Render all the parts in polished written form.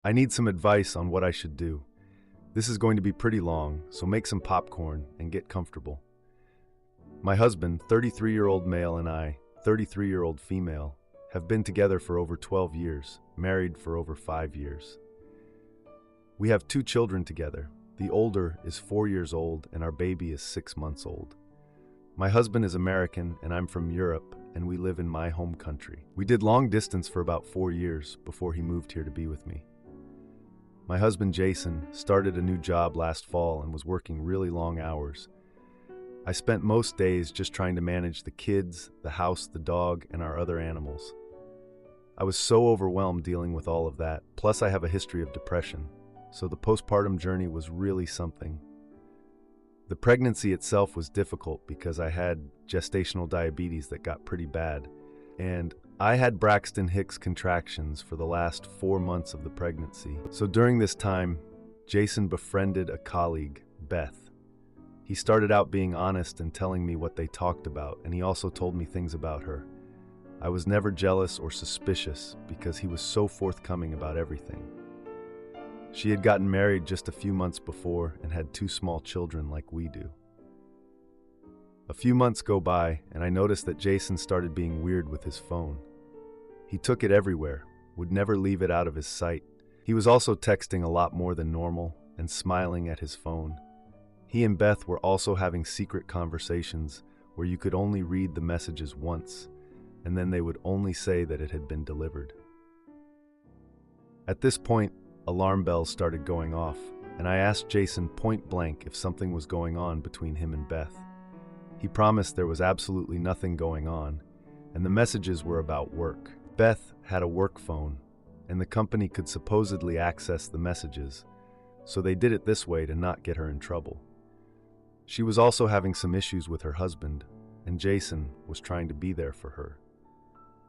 I need some advice on what I should do. This is going to be pretty long, so make some popcorn and get comfortable. My husband, 33-year-old male, and I, 33-year-old female, have been together for over 12 years, married for over 5 years. We have 2 children together. The older is 4 years old and our baby is 6 months old. My husband is American and I'm from Europe, and we live in my home country. We did long distance for about 4 years before he moved here to be with me. My husband Jason started a new job last fall and was working really long hours. I spent most days just trying to manage the kids, the house, the dog, and our other animals. I was so overwhelmed dealing with all of that, plus I have a history of depression, so the postpartum journey was really something. The pregnancy itself was difficult because I had gestational diabetes that got pretty bad, and I had Braxton Hicks contractions for the last 4 months of the pregnancy. So during this time, Jason befriended a colleague, Beth. He started out being honest and telling me what they talked about, and he also told me things about her. I was never jealous or suspicious because he was so forthcoming about everything. She had gotten married just a few months before and had 2 small children like we do. A few months go by, and I noticed that Jason started being weird with his phone. He took it everywhere, would never leave it out of his sight. He was also texting a lot more than normal and smiling at his phone. He and Beth were also having secret conversations where you could only read the messages once, and then they would only say that it had been delivered. At this point, alarm bells started going off, and I asked Jason point blank if something was going on between him and Beth. He promised there was absolutely nothing going on, and the messages were about work. Beth had a work phone, and the company could supposedly access the messages, so they did it this way to not get her in trouble. She was also having some issues with her husband, and Jason was trying to be there for her.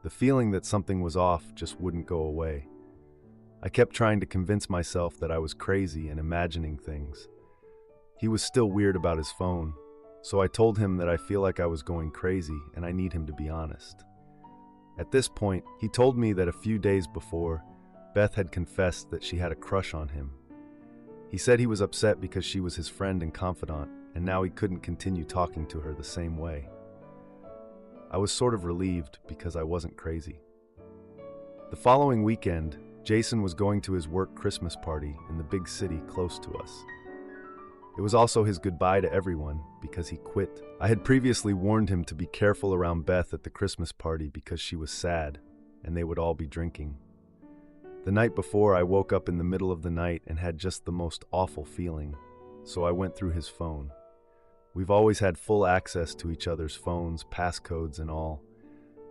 The feeling that something was off just wouldn't go away. I kept trying to convince myself that I was crazy and imagining things. He was still weird about his phone, so I told him that I feel like I was going crazy and I need him to be honest. At this point, he told me that a few days before, Beth had confessed that she had a crush on him. He said he was upset because she was his friend and confidant, and now he couldn't continue talking to her the same way. I was sort of relieved because I wasn't crazy. The following weekend, Jason was going to his work Christmas party in the big city close to us. It was also his goodbye to everyone because he quit. I had previously warned him to be careful around Beth at the Christmas party because she was sad and they would all be drinking. The night before, I woke up in the middle of the night and had just the most awful feeling, so I went through his phone. We've always had full access to each other's phones, passcodes and all.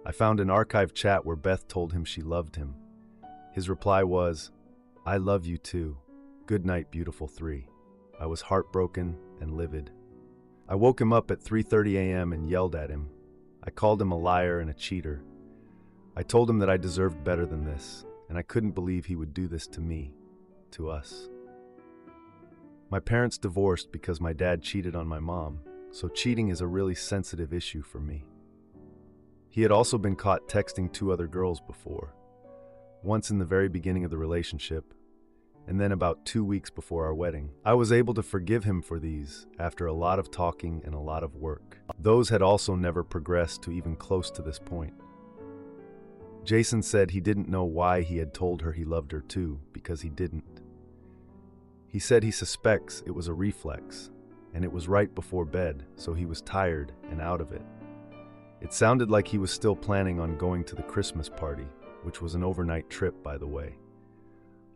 I found an archived chat where Beth told him she loved him. His reply was, "I love you too. Good night, beautiful 3." I was heartbroken and livid. I woke him up at 3:30 a.m. and yelled at him. I called him a liar and a cheater. I told him that I deserved better than this, and I couldn't believe he would do this to me, to us. My parents divorced because my dad cheated on my mom, so cheating is a really sensitive issue for me. He had also been caught texting 2 other girls before, once in the very beginning of the relationship, and then about 2 weeks before our wedding. I was able to forgive him for these after a lot of talking and a lot of work. Those had also never progressed to even close to this point. Jason said he didn't know why he had told her he loved her too, because he didn't. He said he suspects it was a reflex, and it was right before bed, so he was tired and out of it. It sounded like he was still planning on going to the Christmas party, which was an overnight trip, by the way.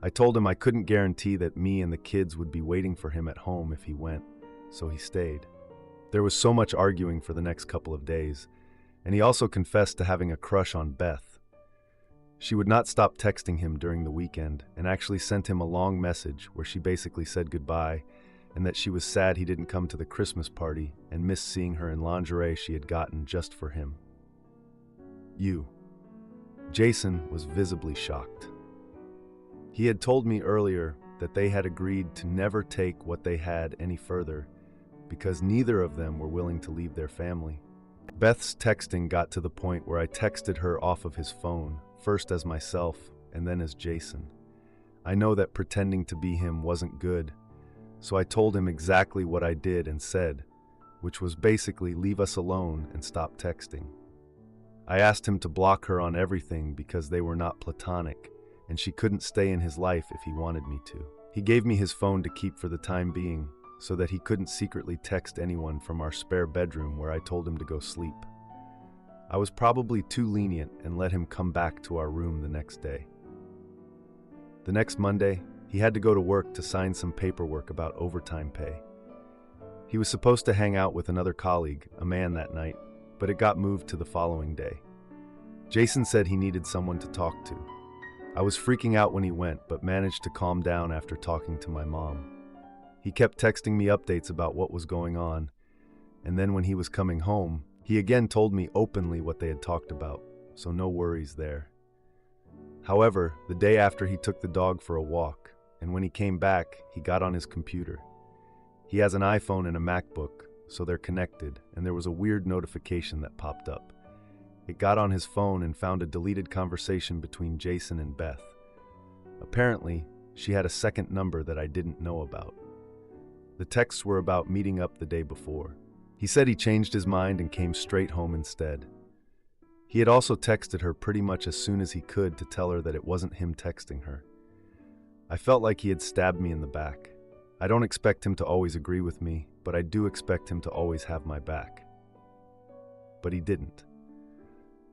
I told him I couldn't guarantee that me and the kids would be waiting for him at home if he went, so he stayed. There was so much arguing for the next couple of days, and he also confessed to having a crush on Beth. She would not stop texting him during the weekend and actually sent him a long message where she basically said goodbye and that she was sad he didn't come to the Christmas party and missed seeing her in lingerie she had gotten just for him. Jason was visibly shocked. He had told me earlier that they had agreed to never take what they had any further because neither of them were willing to leave their family. Beth's texting got to the point where I texted her off of his phone, first as myself and then as Jason. I know that pretending to be him wasn't good, so I told him exactly what I did and said, which was basically leave us alone and stop texting. I asked him to block her on everything because they were not platonic, and she couldn't stay in his life if he wanted me to. He gave me his phone to keep for the time being, so that he couldn't secretly text anyone from our spare bedroom where I told him to go sleep. I was probably too lenient and let him come back to our room the next day. The next Monday, he had to go to work to sign some paperwork about overtime pay. He was supposed to hang out with another colleague, a man, that night, but it got moved to the following day. Jason said he needed someone to talk to. I was freaking out when he went, but managed to calm down after talking to my mom. He kept texting me updates about what was going on, and then when he was coming home, he again told me openly what they had talked about, so no worries there. However, the day after, he took the dog for a walk, and when he came back, he got on his computer. He has an iPhone and a MacBook, so they're connected, and there was a weird notification that popped up. It got on his phone and found a deleted conversation between Jason and Beth. Apparently, she had a second number that I didn't know about. The texts were about meeting up the day before. He said he changed his mind and came straight home instead. He had also texted her pretty much as soon as he could to tell her that it wasn't him texting her. I felt like he had stabbed me in the back. I don't expect him to always agree with me, but I do expect him to always have my back. But he didn't.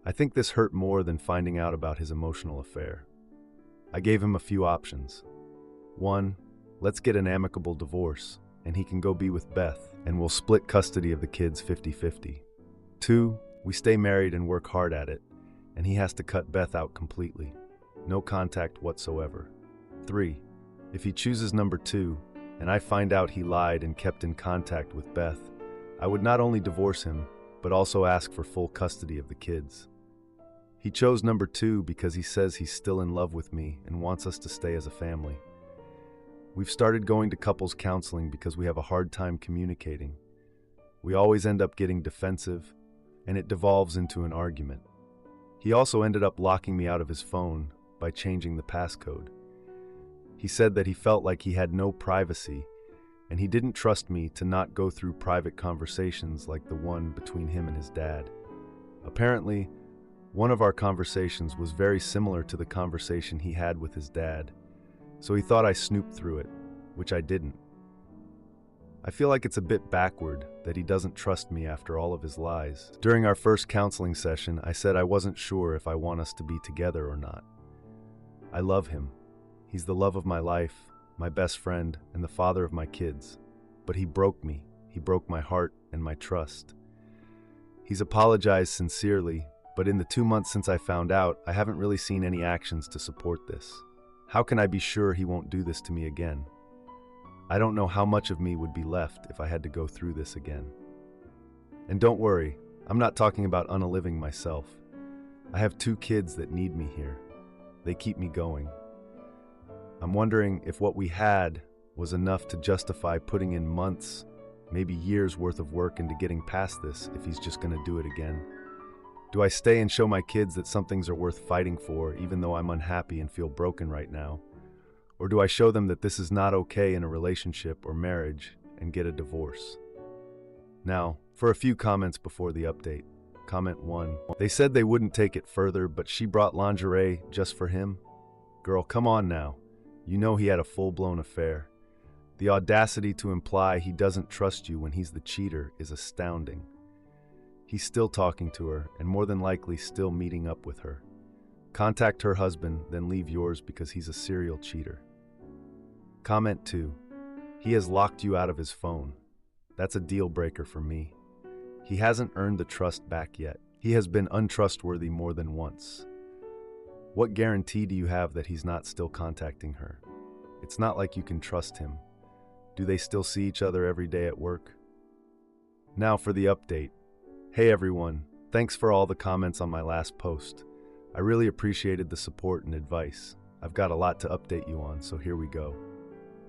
I think this hurt more than finding out about his emotional affair. I gave him a few options. 1, let's get an amicable divorce, and he can go be with Beth, and we'll split custody of the kids 50-50. 2, we stay married and work hard at it, and he has to cut Beth out completely. No contact whatsoever. 3, if he chooses number 2, and I find out he lied and kept in contact with Beth, I would not only divorce him, but also ask for full custody of the kids. He chose number 2 because he says he's still in love with me and wants us to stay as a family. We've started going to couples counseling because we have a hard time communicating. We always end up getting defensive, and it devolves into an argument. He also ended up locking me out of his phone by changing the passcode. He said that he felt like he had no privacy, and he didn't trust me to not go through private conversations like the one between him and his dad. Apparently, one of our conversations was very similar to the conversation he had with his dad, so he thought I snooped through it, which I didn't. I feel like it's a bit backward that he doesn't trust me after all of his lies. During our first counseling session, I said I wasn't sure if I want us to be together or not. I love him. He's the love of my life, my best friend, and the father of my kids. But he broke me. He broke my heart and my trust. He's apologized sincerely, but in the 2 months since I found out, I haven't really seen any actions to support this. How can I be sure he won't do this to me again? I don't know how much of me would be left if I had to go through this again. And don't worry, I'm not talking about unaliving myself. I have 2 kids that need me here. They keep me going. I'm wondering if what we had was enough to justify putting in months, maybe years worth of work into getting past this if he's just going to do it again. Do I stay and show my kids that some things are worth fighting for even though I'm unhappy and feel broken right now? Or do I show them that this is not okay in a relationship or marriage and get a divorce? Now, for a few comments before the update. Comment 1. They said they wouldn't take it further, but she brought lingerie just for him? Girl, come on now. You know he had a full-blown affair. The audacity to imply he doesn't trust you when he's the cheater is astounding. He's still talking to her, and more than likely still meeting up with her. Contact her husband, then leave yours because he's a serial cheater. Comment 2. He has locked you out of his phone. That's a deal breaker for me. He hasn't earned the trust back yet. He has been untrustworthy more than once. What guarantee do you have that he's not still contacting her? It's not like you can trust him. Do they still see each other every day at work? Now for the update. Hey everyone, thanks for all the comments on my last post. I really appreciated the support and advice. I've got a lot to update you on, so here we go.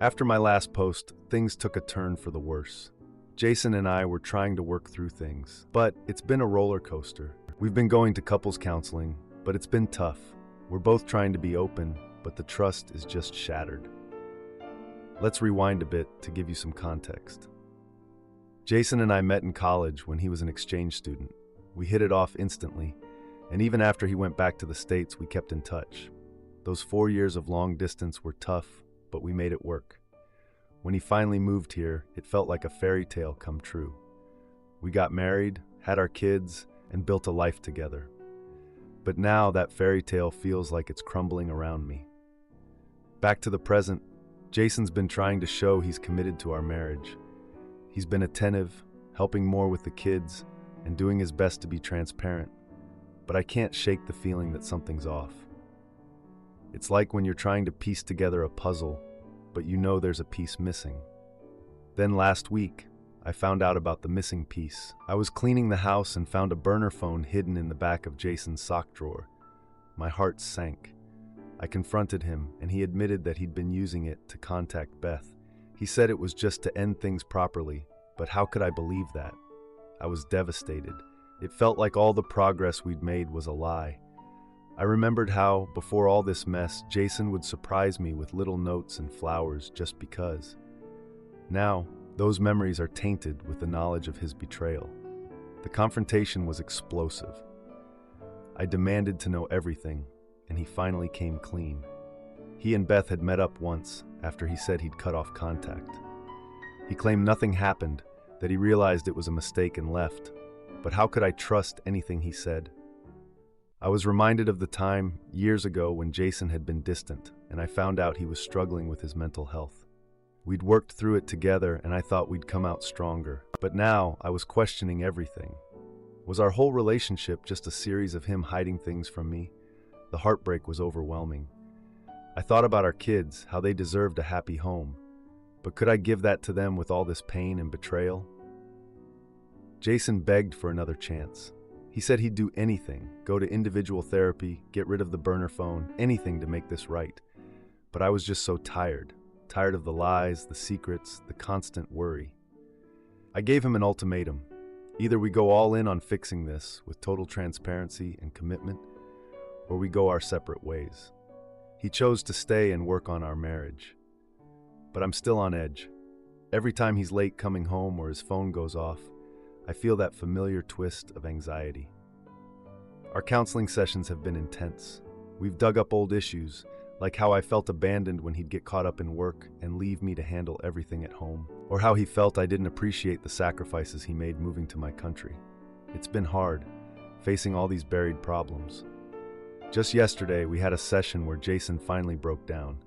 After my last post, things took a turn for the worse. Jason and I were trying to work through things, but it's been a roller coaster. We've been going to couples counseling, but it's been tough. We're both trying to be open, but the trust is just shattered. Let's rewind a bit to give you some context. Jason and I met in college when he was an exchange student. We hit it off instantly, and even after he went back to the States, we kept in touch. Those 4 years of long distance were tough, but we made it work. When he finally moved here, it felt like a fairy tale come true. We got married, had our kids, and built a life together. But now that fairy tale feels like it's crumbling around me. Back to the present, Jason's been trying to show he's committed to our marriage. He's been attentive, helping more with the kids, and doing his best to be transparent. But I can't shake the feeling that something's off. It's like when you're trying to piece together a puzzle, but you know there's a piece missing. Then last week, I found out about the missing piece. I was cleaning the house and found a burner phone hidden in the back of Jason's sock drawer. My heart sank. I confronted him, and he admitted that he'd been using it to contact Beth. He said it was just to end things properly, but how could I believe that? I was devastated. It felt like all the progress we'd made was a lie. I remembered how, before all this mess, Jason would surprise me with little notes and flowers just because. Now, those memories are tainted with the knowledge of his betrayal. The confrontation was explosive. I demanded to know everything, and he finally came clean. He and Beth had met up once after he said he'd cut off contact. He claimed nothing happened, that he realized it was a mistake and left. But how could I trust anything he said? I was reminded of the time, years ago, when Jason had been distant, and I found out he was struggling with his mental health. We'd worked through it together, and I thought we'd come out stronger. But now, I was questioning everything. Was our whole relationship just a series of him hiding things from me? The heartbreak was overwhelming. I thought about our kids, how they deserved a happy home. But could I give that to them with all this pain and betrayal? Jason begged for another chance. He said he'd do anything, go to individual therapy, get rid of the burner phone, anything to make this right. But I was just so tired of the lies, the secrets, the constant worry. I gave him an ultimatum. Either we go all in on fixing this with total transparency and commitment, or we go our separate ways. He chose to stay and work on our marriage. But I'm still on edge. Every time he's late coming home or his phone goes off, I feel that familiar twist of anxiety. Our counseling sessions have been intense. We've dug up old issues, like how I felt abandoned when he'd get caught up in work and leave me to handle everything at home, or how he felt I didn't appreciate the sacrifices he made moving to my country. It's been hard, facing all these buried problems. Just yesterday, we had a session where Jason finally broke down.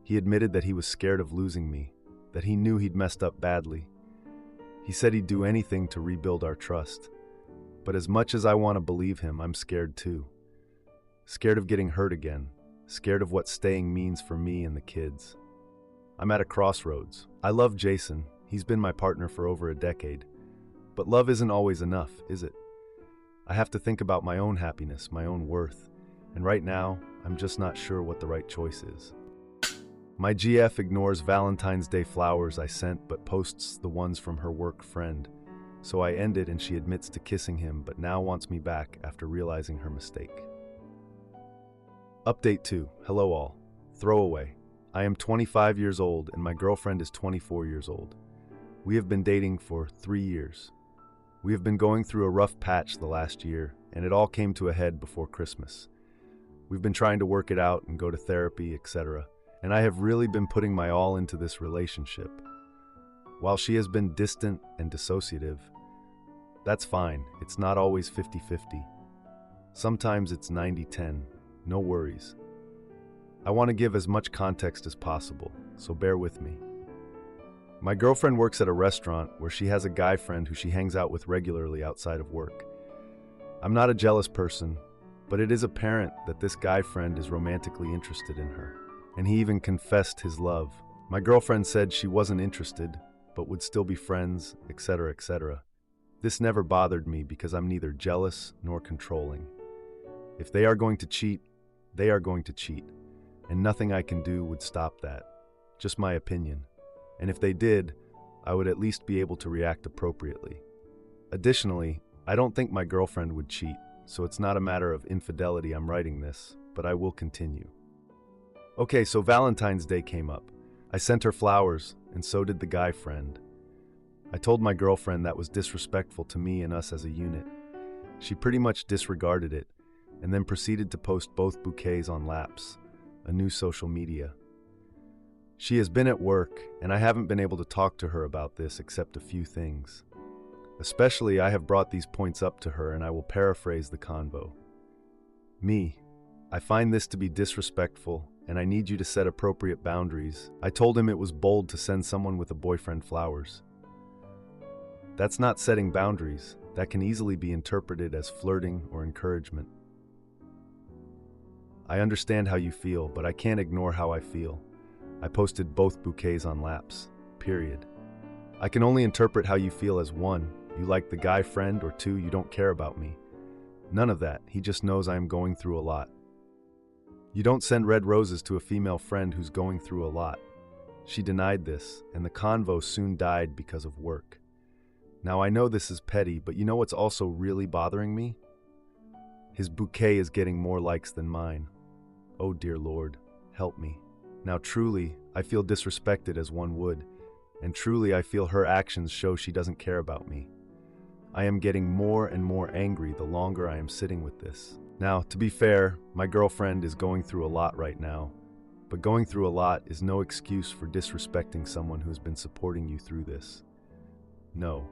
He admitted that he was scared of losing me, that he knew he'd messed up badly. He said he'd do anything to rebuild our trust. But as much as I want to believe him, I'm scared too. Scared of getting hurt again. Scared of what staying means for me and the kids. I'm at a crossroads. I love Jason. He's been my partner for over a decade. But love isn't always enough, is it? I have to think about my own happiness, my own worth. And right now, I'm just not sure what the right choice is. My GF ignores Valentine's Day flowers I sent but posts the ones from her work friend. So I end it and she admits to kissing him but now wants me back after realizing her mistake. Update 2. Hello all. Throwaway. I am 25 years old and my girlfriend is 24 years old. We have been dating for 3 years. We have been going through a rough patch the last year and it all came to a head before Christmas. We've been trying to work it out and go to therapy, etc. And I have really been putting my all into this relationship. While she has been distant and dissociative, that's fine. It's not always 50-50. Sometimes it's 90-10. No worries. I want to give as much context as possible, so bear with me. My girlfriend works at a restaurant where she has a guy friend who she hangs out with regularly outside of work. I'm not a jealous person, but it is apparent that this guy friend is romantically interested in her, and he even confessed his love. My girlfriend said she wasn't interested, but would still be friends, etc., etc. This never bothered me because I'm neither jealous nor controlling. If they are going to cheat, they are going to cheat, and nothing I can do would stop that. Just my opinion. And if they did, I would at least be able to react appropriately. Additionally, I don't think my girlfriend would cheat, so it's not a matter of infidelity I'm writing this, but I will continue. Okay, so Valentine's Day came up. I sent her flowers, and so did the guy friend. I told my girlfriend that was disrespectful to me and us as a unit. She pretty much disregarded it, and then proceeded to post both bouquets on Laps, a new social media. She has been at work, and I haven't been able to talk to her about this except a few things. Especially, I have brought these points up to her, and I will paraphrase the convo. Me, I find this to be disrespectful, and I need you to set appropriate boundaries. I told him it was bold to send someone with a boyfriend flowers. That's not setting boundaries. That can easily be interpreted as flirting or encouragement. I understand how you feel, but I can't ignore how I feel. I posted both bouquets on Laps, period. I can only interpret how you feel as 1, you like the guy friend, or 2, you don't care about me. None of that, he just knows I am going through a lot. You don't send red roses to a female friend who's going through a lot. She denied this, and the convo soon died because of work. Now I know this is petty, but you know what's also really bothering me? His bouquet is getting more likes than mine. Oh dear Lord, help me. Now truly, I feel disrespected as one would, and truly I feel her actions show she doesn't care about me. I am getting more and more angry the longer I am sitting with this. Now, to be fair, my girlfriend is going through a lot right now, but going through a lot is no excuse for disrespecting someone who has been supporting you through this. No,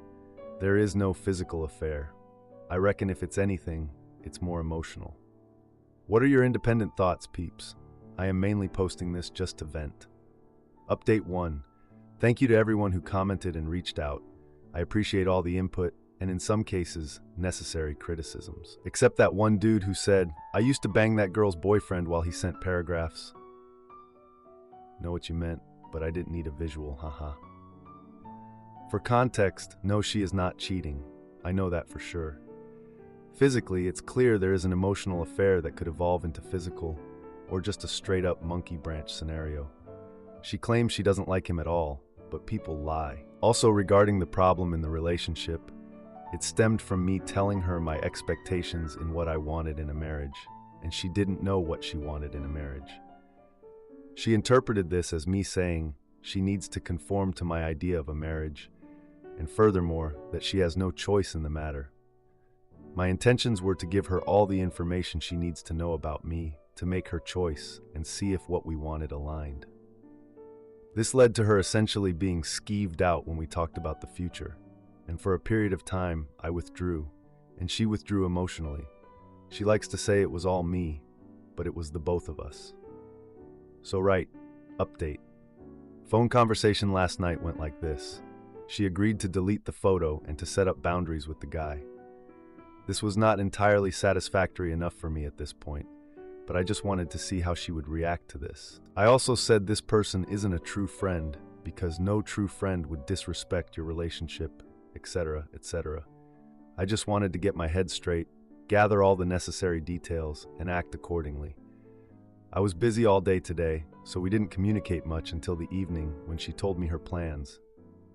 there is no physical affair. I reckon if it's anything, it's more emotional. What are your independent thoughts, peeps? I am mainly posting this just to vent. Update 1. Thank you to everyone who commented and reached out. I appreciate all the input, and in some cases, necessary criticisms. Except that one dude who said, I used to bang that girl's boyfriend while he sent paragraphs. Know what you meant, but I didn't need a visual, haha. For context, no, she is not cheating. I know that for sure. Physically, it's clear there is an emotional affair that could evolve into physical, or just a straight-up monkey branch scenario. She claims she doesn't like him at all, but people lie. Also, regarding the problem in the relationship, it stemmed from me telling her my expectations in what I wanted in a marriage, and she didn't know what she wanted in a marriage. She interpreted this as me saying she needs to conform to my idea of a marriage, and furthermore, that she has no choice in the matter. My intentions were to give her all the information she needs to know about me, to make her choice and see if what we wanted aligned. This led to her essentially being skeeved out when we talked about the future, and for a period of time, I withdrew, and she withdrew emotionally. She likes to say it was all me, but it was the both of us. So right, update. Phone conversation last night went like this. She agreed to delete the photo and to set up boundaries with the guy. This was not entirely satisfactory enough for me at this point, but I just wanted to see how she would react to this. I also said this person isn't a true friend because no true friend would disrespect your relationship, etc., etc. I just wanted to get my head straight, gather all the necessary details, and act accordingly. I was busy all day today, so we didn't communicate much until the evening when she told me her plans.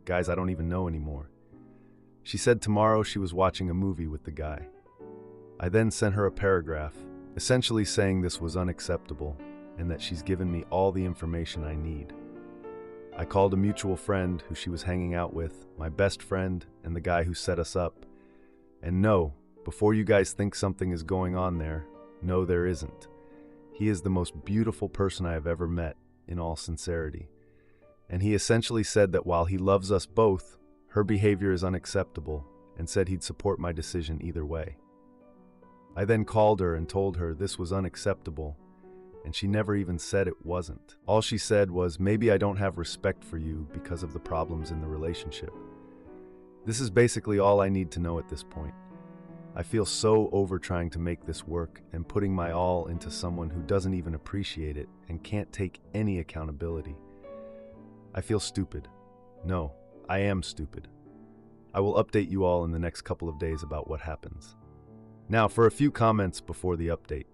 Guys I don't even know anymore. She said tomorrow she was watching a movie with the guy. I then sent her a paragraph, essentially saying this was unacceptable and that she's given me all the information I need. I called a mutual friend who she was hanging out with, my best friend, and the guy who set us up. And no, before you guys think something is going on there, no, there isn't. He is the most beautiful person I have ever met, in all sincerity. And he essentially said that while he loves us both, her behavior is unacceptable, and said he'd support my decision either way. I then called her and told her this was unacceptable, and she never even said it wasn't. All she said was, maybe I don't have respect for you because of the problems in the relationship. This is basically all I need to know at this point. I feel so over trying to make this work and putting my all into someone who doesn't even appreciate it and can't take any accountability. I feel stupid. No, I am stupid. I will update you all in the next couple of days about what happens. Now, for a few comments before the update.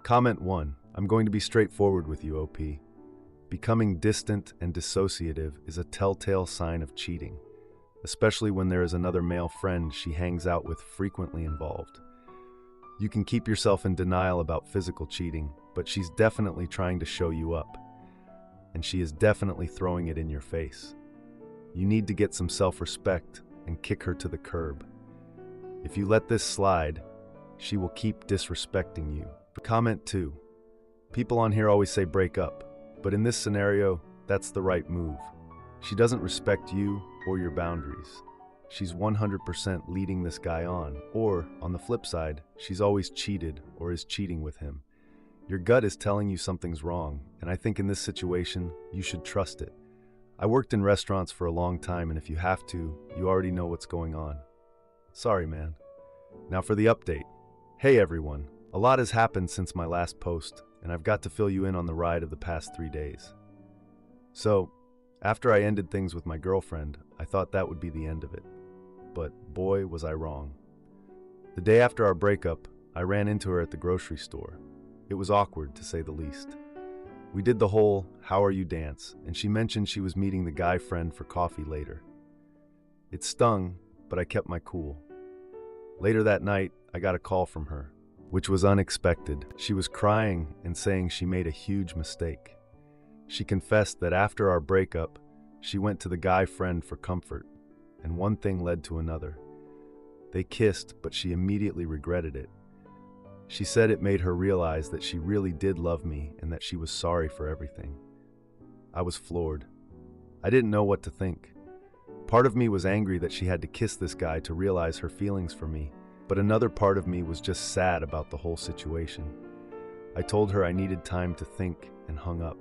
Comment 1. I'm going to be straightforward with you, OP. Becoming distant and dissociative is a telltale sign of cheating, especially when there is another male friend she hangs out with frequently involved. You can keep yourself in denial about physical cheating, but she's definitely trying to show you up. And she is definitely throwing it in your face. You need to get some self-respect and kick her to the curb. If you let this slide, she will keep disrespecting you. Comment 2. People on here always say break up, but in this scenario, that's the right move. She doesn't respect you or your boundaries. She's 100% leading this guy on, or, on the flip side, she's always cheated or is cheating with him. Your gut is telling you something's wrong, and I think in this situation, you should trust it. I worked in restaurants for a long time, and if you have to, you already know what's going on. Sorry, man. Now for the update. Hey everyone, a lot has happened since my last post, and I've got to fill you in on the ride of the past 3 days. So, after I ended things with my girlfriend, I thought that would be the end of it. But boy, was I wrong. The day after our breakup, I ran into her at the grocery store. It was awkward, to say the least. We did the whole "how are you" dance, and she mentioned she was meeting the guy friend for coffee later. It stung, but I kept my cool. Later that night, I got a call from her, which was unexpected. She was crying and saying she made a huge mistake. She confessed that after our breakup, she went to the guy friend for comfort, and one thing led to another. They kissed, but she immediately regretted it. She said it made her realize that she really did love me and that she was sorry for everything. I was floored. I didn't know what to think. Part of me was angry that she had to kiss this guy to realize her feelings for me, but another part of me was just sad about the whole situation. I told her I needed time to think and hung up.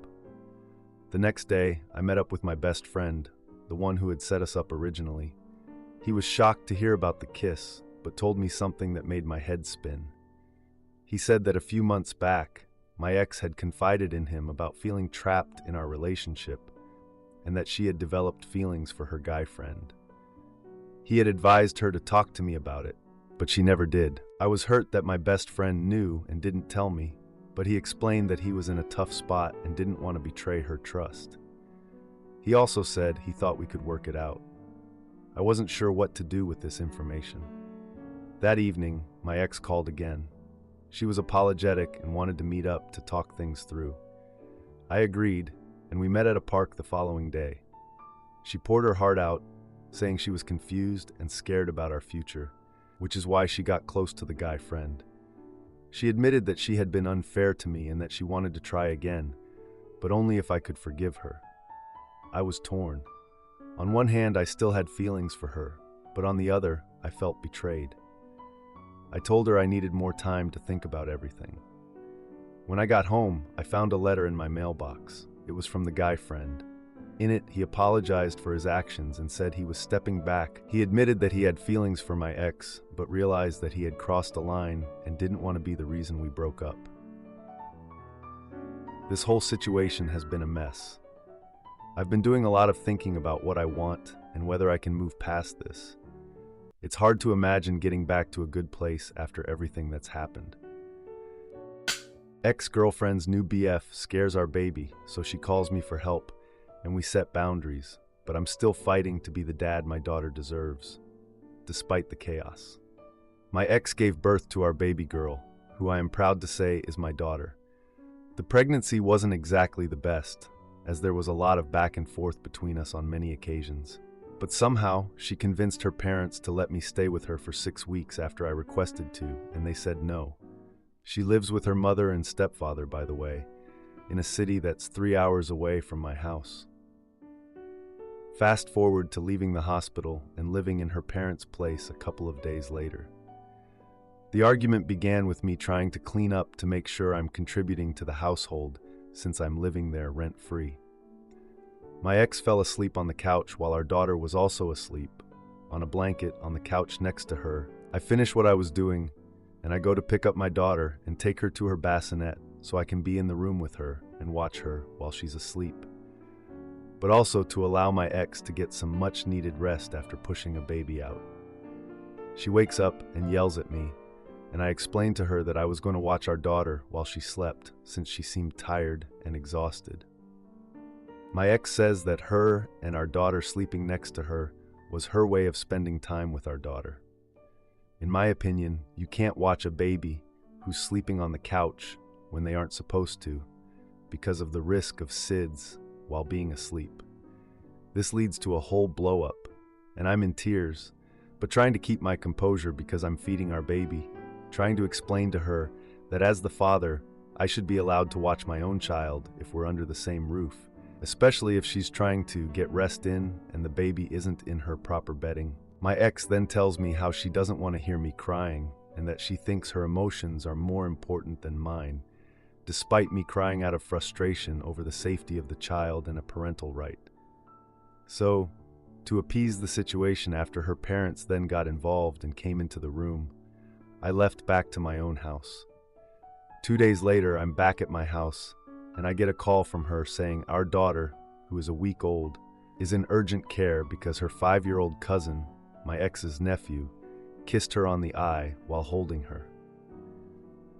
The next day, I met up with my best friend, the one who had set us up originally. He was shocked to hear about the kiss, but told me something that made my head spin. He said that a few months back, my ex had confided in him about feeling trapped in our relationship, and that she had developed feelings for her guy friend. He had advised her to talk to me about it, but she never did. I was hurt that my best friend knew and didn't tell me, but he explained that he was in a tough spot and didn't want to betray her trust. He also said he thought we could work it out. I wasn't sure what to do with this information. That evening, my ex called again. She was apologetic and wanted to meet up to talk things through. I agreed, and we met at a park the following day. She poured her heart out, saying she was confused and scared about our future, which is why she got close to the guy friend. She admitted that she had been unfair to me and that she wanted to try again, but only if I could forgive her. I was torn. On one hand, I still had feelings for her, but on the other, I felt betrayed. I told her I needed more time to think about everything. When I got home, I found a letter in my mailbox. It was from the guy friend. In it, he apologized for his actions and said he was stepping back. He admitted that he had feelings for my ex, but realized that he had crossed a line and didn't want to be the reason we broke up. This whole situation has been a mess. I've been doing a lot of thinking about what I want and whether I can move past this. It's hard to imagine getting back to a good place after everything that's happened. Ex-girlfriend's new BF scares our baby, so she calls me for help, and we set boundaries, but I'm still fighting to be the dad my daughter deserves, despite the chaos. My ex gave birth to our baby girl, who I am proud to say is my daughter. The pregnancy wasn't exactly the best, as there was a lot of back and forth between us on many occasions. But somehow, she convinced her parents to let me stay with her for 6 weeks after I requested to, and they said no. She lives with her mother and stepfather, by the way, in a city that's 3 hours away from my house. Fast forward to leaving the hospital and living in her parents' place a couple of days later. The argument began with me trying to clean up to make sure I'm contributing to the household since I'm living there rent-free. My ex fell asleep on the couch while our daughter was also asleep, on a blanket on the couch next to her. I finish what I was doing, and I go to pick up my daughter and take her to her bassinet so I can be in the room with her and watch her while she's asleep, but also to allow my ex to get some much-needed rest after pushing a baby out. She wakes up and yells at me, and I explained to her that I was going to watch our daughter while she slept since she seemed tired and exhausted. My ex says that her and our daughter sleeping next to her was her way of spending time with our daughter. In my opinion, you can't watch a baby who's sleeping on the couch when they aren't supposed to because of the risk of SIDS while being asleep. This leads to a whole blow-up, and I'm in tears, but trying to keep my composure because I'm feeding our baby, trying to explain to her that as the father, I should be allowed to watch my own child if we're under the same roof, especially if she's trying to get rest in and the baby isn't in her proper bedding. My ex then tells me how she doesn't want to hear me crying and that she thinks her emotions are more important than mine, despite me crying out of frustration over the safety of the child and a parental right. So, to appease the situation after her parents then got involved and came into the room, I left back to my own house. 2 days later, I'm back at my house, and I get a call from her saying our daughter, who is a week old, is in urgent care because her 5-year-old cousin, my ex's nephew, kissed her on the eye while holding her.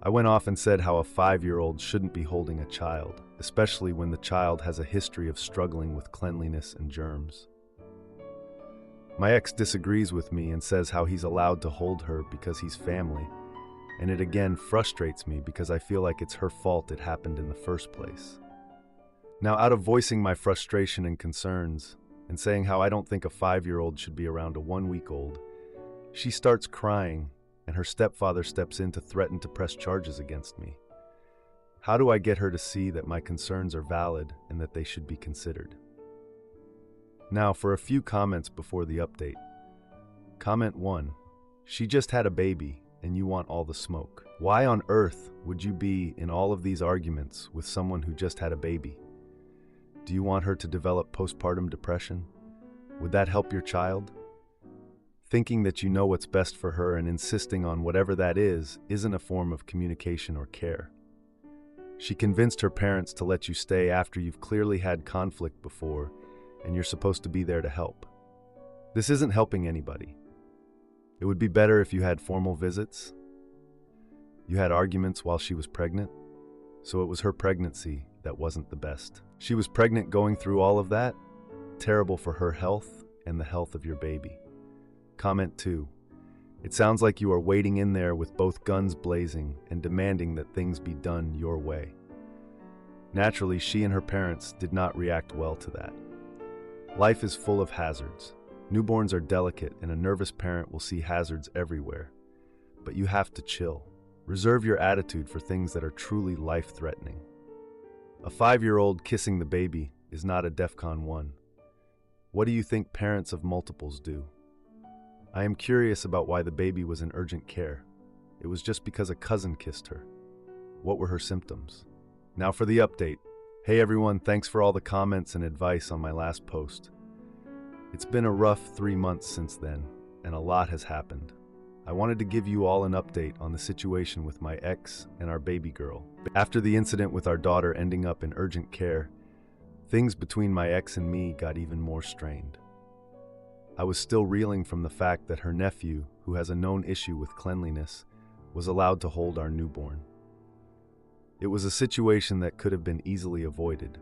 I went off and said how a 5-year-old shouldn't be holding a child, especially when the child has a history of struggling with cleanliness and germs. My ex disagrees with me and says how he's allowed to hold her because he's family, and it again frustrates me because I feel like it's her fault it happened in the first place. Now, out of voicing my frustration and concerns, and saying how I don't think a 5-year-old should be around a 1-week-old, she starts crying, and her stepfather steps in to threaten to press charges against me. How do I get her to see that my concerns are valid and that they should be considered? Now, for a few comments before the update. Comment 1. She just had a baby, and you want all the smoke. Why on earth would you be in all of these arguments with someone who just had a baby? Do you want her to develop postpartum depression? Would that help your child? Thinking that you know what's best for her and insisting on whatever that isn't a form of communication or care. She convinced her parents to let you stay after you've clearly had conflict before, and you're supposed to be there to help. This isn't helping anybody. It would be better if you had formal visits. You had arguments while she was pregnant, so it was her pregnancy that wasn't the best. She was pregnant going through all of that? Terrible for her health and the health of your baby. Comment 2. It sounds like you are waiting in there with both guns blazing and demanding that things be done your way. Naturally, she and her parents did not react well to that. Life is full of hazards. Newborns are delicate, and a nervous parent will see hazards everywhere. But you have to chill. Reserve your attitude for things that are truly life-threatening. A 5-year-old kissing the baby is not a DEFCON 1. What do you think parents of multiples do? I am curious about why the baby was in urgent care. It was just because a cousin kissed her. What were her symptoms? Now for the update. Hey everyone, thanks for all the comments and advice on my last post. It's been a rough 3 months since then, and a lot has happened. I wanted to give you all an update on the situation with my ex and our baby girl. After the incident with our daughter ending up in urgent care, things between my ex and me got even more strained. I was still reeling from the fact that her nephew, who has a known issue with cleanliness, was allowed to hold our newborn. It was a situation that could have been easily avoided,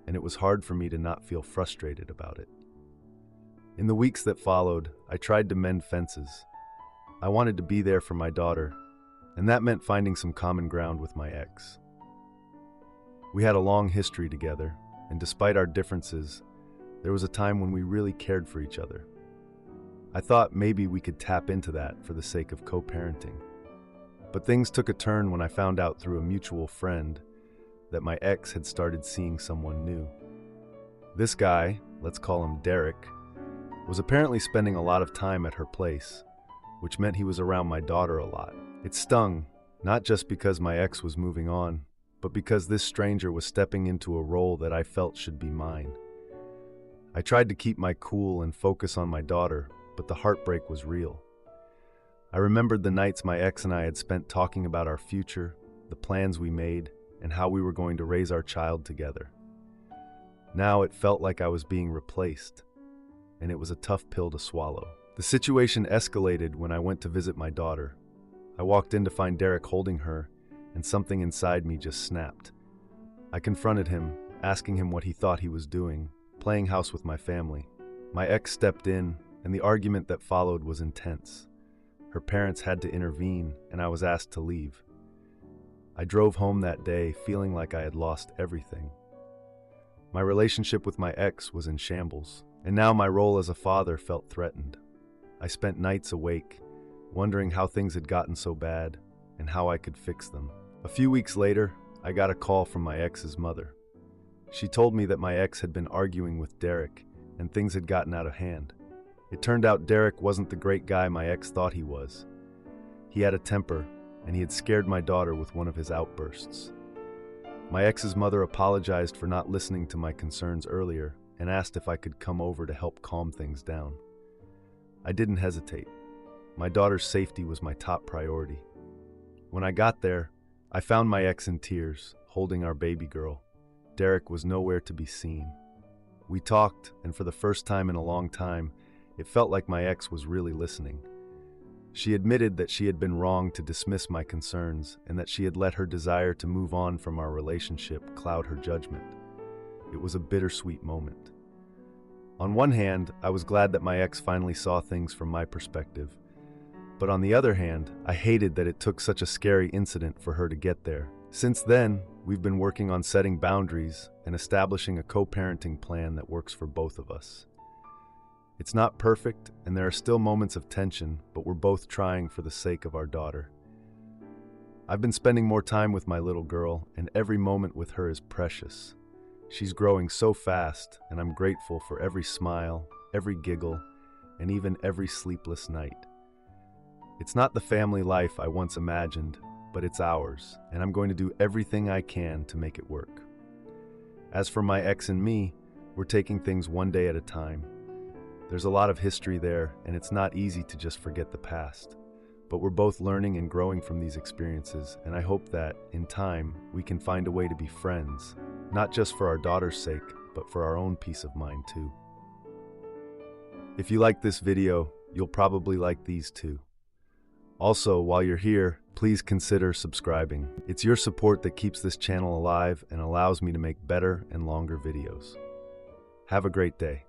and it was hard for me to not feel frustrated about it. In the weeks that followed, I tried to mend fences. I wanted to be there for my daughter, and that meant finding some common ground with my ex. We had a long history together, and despite our differences, there was a time when we really cared for each other. I thought maybe we could tap into that for the sake of co-parenting. But things took a turn when I found out through a mutual friend that my ex had started seeing someone new. This guy, let's call him Derek, was apparently spending a lot of time at her place, which meant he was around my daughter a lot. It stung, not just because my ex was moving on, but because this stranger was stepping into a role that I felt should be mine. I tried to keep my cool and focus on my daughter, but the heartbreak was real. I remembered the nights my ex and I had spent talking about our future, the plans we made, and how we were going to raise our child together. Now it felt like I was being replaced, and it was a tough pill to swallow. The situation escalated when I went to visit my daughter. I walked in to find Derek holding her, and something inside me just snapped. I confronted him, asking him what he thought he was doing, playing house with my family. My ex stepped in, and the argument that followed was intense. Her parents had to intervene, and I was asked to leave. I drove home that day feeling like I had lost everything. My relationship with my ex was in shambles, and now my role as a father felt threatened. I spent nights awake, wondering how things had gotten so bad and how I could fix them. A few weeks later, I got a call from my ex's mother. She told me that my ex had been arguing with Derek and things had gotten out of hand. It turned out Derek wasn't the great guy my ex thought he was. He had a temper, and he had scared my daughter with one of his outbursts. My ex's mother apologized for not listening to my concerns earlier and asked if I could come over to help calm things down. I didn't hesitate. My daughter's safety was my top priority. When I got there, I found my ex in tears, holding our baby girl. Derek was nowhere to be seen. We talked, and for the first time in a long time, it felt like my ex was really listening. She admitted that she had been wrong to dismiss my concerns and that she had let her desire to move on from our relationship cloud her judgment. It was a bittersweet moment. On one hand, I was glad that my ex finally saw things from my perspective. But on the other hand, I hated that it took such a scary incident for her to get there. Since then, we've been working on setting boundaries and establishing a co-parenting plan that works for both of us. It's not perfect, and there are still moments of tension, but we're both trying for the sake of our daughter. I've been spending more time with my little girl, and every moment with her is precious. She's growing so fast, and I'm grateful for every smile, every giggle, and even every sleepless night. It's not the family life I once imagined, but it's ours, and I'm going to do everything I can to make it work. As for my ex and me, we're taking things one day at a time. There's a lot of history there, and it's not easy to just forget the past. But we're both learning and growing from these experiences, and I hope that, in time, we can find a way to be friends, not just for our daughter's sake, but for our own peace of mind too. If you like this video, you'll probably like these too. Also, while you're here, please consider subscribing. It's your support that keeps this channel alive and allows me to make better and longer videos. Have a great day.